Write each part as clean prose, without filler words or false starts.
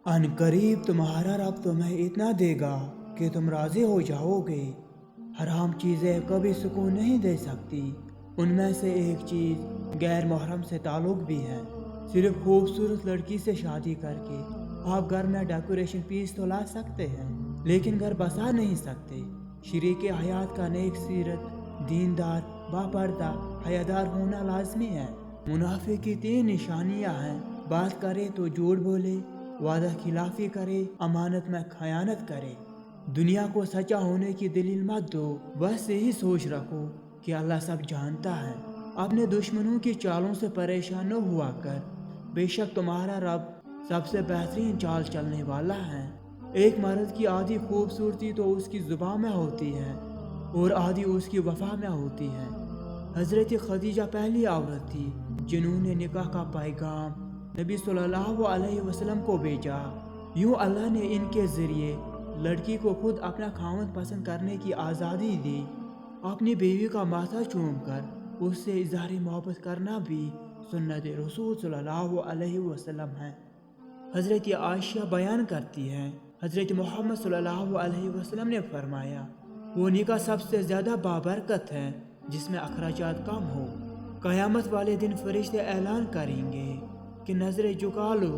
अन करीब तुम्हारा रब तुम्हें इतना देगा कि तुम राज़ी हो जाओगे। हराम चीज़ें कभी सुकून नहीं दे सकती। उनमें से एक चीज़ गैर मुहर्रम से ताल्लुक़ भी है। सिर्फ खूबसूरत लड़की से शादी करके आप घर में डेकोरेशन पीस तो ला सकते हैं, लेकिन घर बसा नहीं सकते। शरीके हयात का नेक सीरत, दीनदार, बापर्दा, हयादार होना लाजमी है। मुनाफिक की 3 निशानियां हैं। बात करे तो झूठ बोले, वादा खिलाफी करे, अमानत में खयानत करे। दुनिया को सच्चा होने की दलील मत दो, बस यही सोच रखो कि अल्लाह सब जानता है। अपने दुश्मनों की चालों से परेशान न हुआ कर, बेशक तुम्हारा रब सबसे बेहतरीन चाल चलने वाला है। एक मर्द की आधी खूबसूरती तो उसकी जुबान में होती है और आधी उसकी वफा में होती है। हजरत खदीजा पहली औरत थी जिन्होंने निकाह का पैगाम नबी सल्लल्लाहु अलैहि वसल्लम को भेजा। यूँ अल्लाह ने इनके ज़रिए लड़की को खुद अपना खावंद पसंद करने की आज़ादी दी। अपनी बीवी का माथा चूमकर उससे इज़हार मोहब्बत करना भी सुन्नत रसूल सल्लल्लाहु अलैहि वसल्लम है। हज़रत आयशा बयान करती हैं, हज़रत मोहम्मद सल्लल्लाहु अलैहि वसल्लम ने फरमाया, वो निकाह सबसे ज़्यादा बाबरकत है जिसमें अखराजात कम हो। क़यामत वाले दिन फरिश्ते ऐलान करेंगे कि नज़रें झुका लो,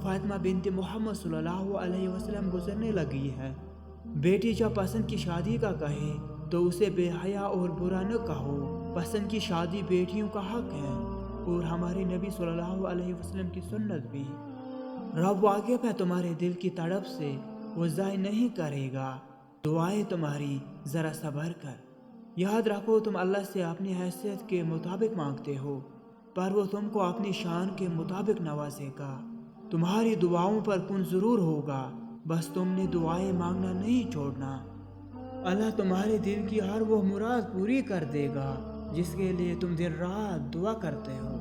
फातिमा बिनते मोहम्मद सल्लल्लाहु अलैहि वसल्लम गुजरने लगी है। बेटी जब पसंद की शादी का कहे तो उसे बेहया और बुरा न कहो। पसंद की शादी बेटियों का हक है और हमारे नबी सल्लल्लाहु अलैहि वसल्लम की सुन्नत भी। रब वाक़िफ़ है तुम्हारे दिल की तड़प से, वो ज़ाय नहीं करेगा दुआएं तुम्हारी, ज़रा सब्र कर। याद रखो तुम अल्लाह से अपनी हैसियत के मुताबिक मांगते हो, पर वो तुमको अपनी शान के मुताबिक नवाजेगा। तुम्हारी दुआओं पर कुन ज़रूर होगा, बस तुमने दुआएं मांगना नहीं छोड़ना। अल्लाह तुम्हारे दिल की हर वो मुराद पूरी कर देगा जिसके लिए तुम दिन रात दुआ करते हो।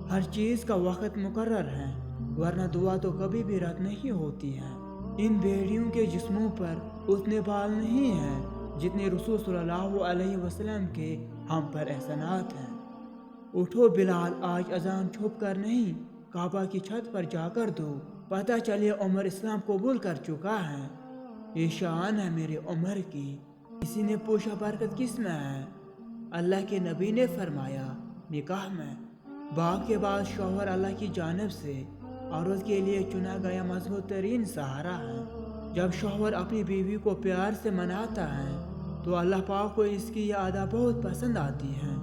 हर चीज़ का वक्त मुकर्रर है, वरना दुआ तो कभी भी रद्द नहीं होती है। इन भेड़ियों के जिस्मों पर उतने बाल नहीं हैं जितने रसूल सल्लल्लाहु अलैहि वसल्लम के हम पर एहसानात हैं। उठो बिलाल, आज अजान छुप कर नहीं, काबा की छत पर जाकर दो, पता चले उमर इस्लाम कबूल कर चुका है। ये शान है मेरे उमर की। किसी ने पूछा बरकत किस में है? अल्लाह के नबी ने फरमाया, निकाह में। बाप के बाद शौहर अल्लाह की जानिब से औरत के लिए चुना गया मजबूत तरीन सहारा है। जब शौहर अपनी बीवी को प्यार से मनाता है तो अल्लाह पाक को इसकी यह अदा बहुत पसंद आती है।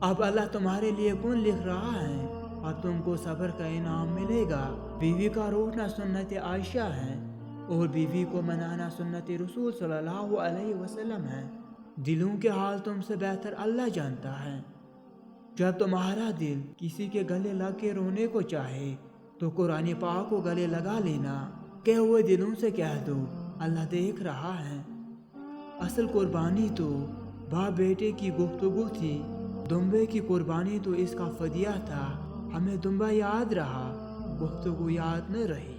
अब अल्लाह तुम्हारे लिए कौन लिख रहा है, अब तुमको सब्र का इनाम मिलेगा। बीवी का रूठना सुन्नत आयशा है और बीवी को मनाना सुन्नत रसूल सल्लल्लाहु अलैहि वसल्लम है। दिलों के हाल तुमसे बेहतर अल्लाह जानता है। जब तुम्हारा दिल किसी के गले लग के रोने को चाहे तो कुरान पाक को गले लगा लेना। कहे हुए दिलों से कह दो, अल्लाह देख रहा है। असल कुर्बानी तो बाप बेटे की गुफ्तगू थी, दुम्बे की कुर्बानी तो इसका फदिया था। हमें दुम्बा याद रहा, गुफ्तगू याद न रही।